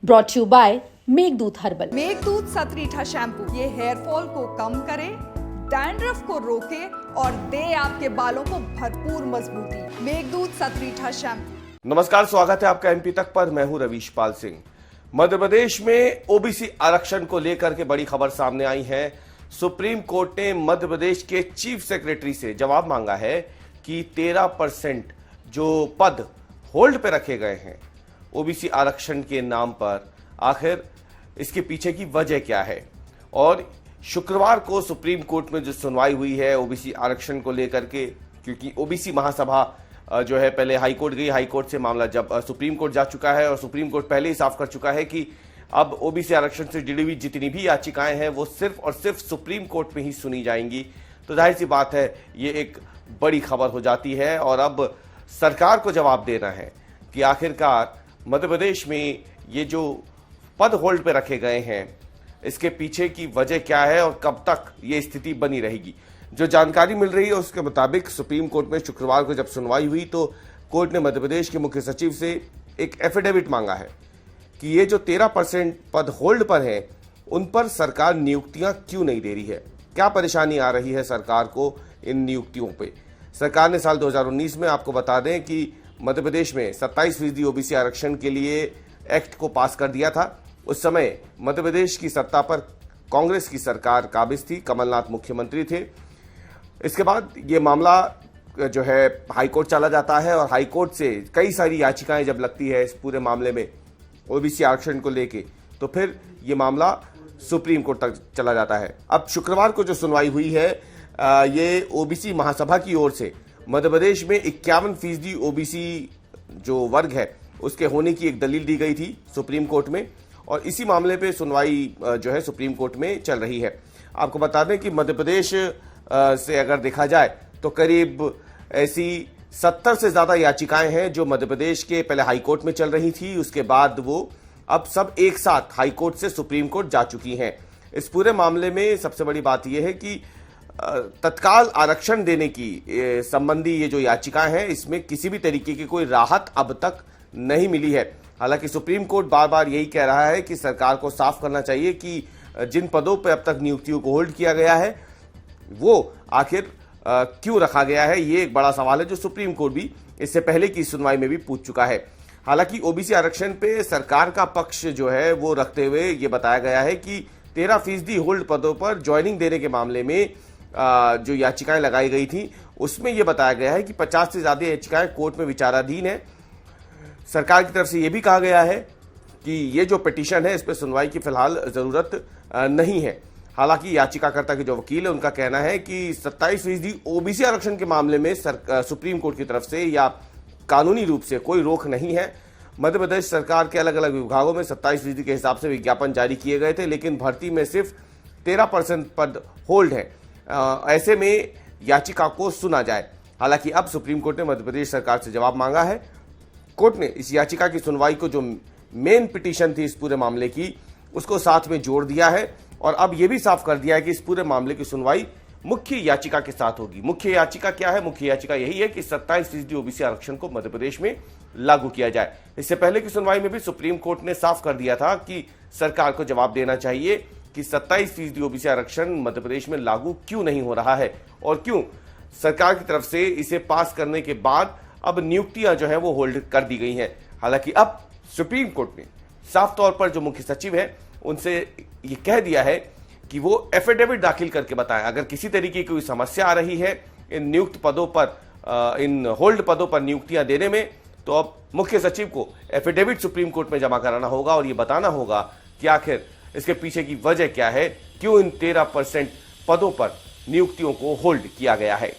Brought you by Meghdoot herbal. Meghdoot Satritha shampoo ये hair fall को कम करे, डैंड्रफ को रोके और दे आपके बालों को भरपूर मजबूती। मेघदूत सतरीठा शैम्पू। नमस्कार, स्वागत है आपका एमपी तक पर। मैं हूं रवीश पाल सिंह। मध्य प्रदेश में ओबीसी आरक्षण को लेकर के बड़ी खबर सामने आई है। सुप्रीम कोर्ट ने मध्य प्रदेश के चीफ सेक्रेटरी से जवाब मांगा है कि 13% जो पद होल्ड पे रखे गए हैं ओबीसी आरक्षण के नाम पर, आखिर इसके पीछे की वजह क्या है। और शुक्रवार को सुप्रीम कोर्ट में जो सुनवाई हुई है ओबीसी आरक्षण को लेकर के, क्योंकि ओबीसी महासभा जो है पहले हाईकोर्ट गई, हाईकोर्ट से मामला जब सुप्रीम कोर्ट जा चुका है और सुप्रीम कोर्ट पहले ही साफ कर चुका है कि अब ओबीसी आरक्षण से जुड़ी हुई जितनी भी याचिकाएं हैं वो सिर्फ और सिर्फ सुप्रीम कोर्ट में ही सुनी जाएंगी। तो जाहिर सी बात है ये एक बड़ी खबर हो जाती है और अब सरकार को जवाब देना है कि आखिरकार मध्य प्रदेश में ये जो पद होल्ड पे रखे गए हैं इसके पीछे की वजह क्या है और कब तक ये स्थिति बनी रहेगी। जो जानकारी मिल रही है उसके मुताबिक सुप्रीम कोर्ट में शुक्रवार को जब सुनवाई हुई तो कोर्ट ने मध्य प्रदेश के मुख्य सचिव से एक एफिडेविट मांगा है कि ये जो 13% पद होल्ड पर है उन पर सरकार नियुक्तियां क्यों नहीं दे रही है, क्या परेशानी आ रही है सरकार को इन नियुक्तियों पे। सरकार ने साल 2019 में, आपको बता दें कि मध्य प्रदेश में 27% ओबीसी आरक्षण के लिए एक्ट को पास कर दिया था। उस समय मध्य प्रदेश की सत्ता पर कांग्रेस की सरकार काबिज थी, कमलनाथ मुख्यमंत्री थे। इसके बाद ये मामला जो है हाईकोर्ट चला जाता है और हाईकोर्ट से कई सारी याचिकाएं जब लगती है इस पूरे मामले में ओबीसी आरक्षण को लेके, तो फिर ये मामला सुप्रीम कोर्ट तक चला जाता है। अब शुक्रवार को जो सुनवाई हुई है ये ओबीसी महासभा की ओर से मध्य प्रदेश में 51% ओबीसी जो वर्ग है उसके होने की एक दलील दी गई थी सुप्रीम कोर्ट में और इसी मामले पे सुनवाई जो है सुप्रीम कोर्ट में चल रही है। आपको बता दें कि मध्य प्रदेश से अगर देखा जाए तो करीब ऐसी 70 से ज्यादा याचिकाएं हैं जो मध्य प्रदेश के पहले हाईकोर्ट में चल रही थी, उसके बाद वो अब सब एक साथ हाईकोर्ट से सुप्रीम कोर्ट जा चुकी हैं। इस पूरे मामले में सबसे बड़ी बात यह है कि तत्काल आरक्षण देने की संबंधी ये जो याचिकाएं हैं इसमें किसी भी तरीके की कोई राहत अब तक नहीं मिली है। हालांकि सुप्रीम कोर्ट बार बार यही कह रहा है कि सरकार को साफ करना चाहिए कि जिन पदों पर अब तक नियुक्तियों को होल्ड किया गया है वो आखिर क्यों रखा गया है। ये एक बड़ा सवाल है जो सुप्रीम कोर्ट भी इससे पहले की सुनवाई में भी पूछ चुका है। हालांकि ओबीसी आरक्षण पे सरकार का पक्ष जो है वो रखते हुए ये बताया गया है कि 13% होल्ड पदों पर ज्वाइनिंग देने के मामले में जो याचिकाएं लगाई गई थी उसमें यह बताया गया है कि 50 से ज्यादा याचिकाएं कोर्ट में विचाराधीन है। सरकार की तरफ से यह भी कहा गया है कि ये जो पिटीशन है इस पर सुनवाई की फिलहाल जरूरत नहीं है। हालांकि याचिकाकर्ता के जो वकील है उनका कहना है कि 27% ओबीसी आरक्षण के मामले में सुप्रीम कोर्ट की तरफ से या कानूनी रूप से कोई रोक नहीं है। मध्य प्रदेश सरकार के अलग अलग विभागों में 27% के हिसाब से विज्ञापन जारी किए गए थे, लेकिन भर्ती में सिर्फ 13% पद होल्ड है। ऐसे में याचिका को सुना जाए। हालांकि अब सुप्रीम कोर्ट ने मध्य प्रदेश सरकार से जवाब मांगा है। कोर्ट ने इस याचिका की सुनवाई को, जो मेन पिटीशन थी इस पूरे मामले की, उसको साथ में जोड़ दिया है और अब यह भी साफ कर दिया है कि इस पूरे मामले की सुनवाई मुख्य याचिका के साथ होगी। मुख्य याचिका क्या है? मुख्य याचिका यही है कि 27% ओबीसी आरक्षण को मध्य प्रदेश में लागू किया जाए। इससे पहले की सुनवाई में भी सुप्रीम कोर्ट ने साफ कर दिया था कि सरकार को जवाब देना चाहिए कि 27% ओबीसी आरक्षण मध्य प्रदेश में लागू क्यों नहीं हो रहा है और क्यों सरकार की तरफ से इसे पास करने के बाद अब नियुक्तियां जो है वो होल्ड कर दी गई हैं। हालांकि अब सुप्रीम कोर्ट ने साफ तौर पर जो मुख्य सचिव है उनसे ये कह दिया है कि वो एफिडेविट दाखिल करके बताएं अगर किसी तरीके की कोई समस्या आ रही है इन नियुक्त पदों पर, इन होल्ड पदों पर नियुक्तियां देने में, तो अब मुख्य सचिव को एफिडेविट सुप्रीम कोर्ट में जमा कराना होगा और ये बताना होगा कि आखिर इसके पीछे की वजह क्या है, क्यों इन 13% पदों पर नियुक्तियों को होल्ड किया गया है।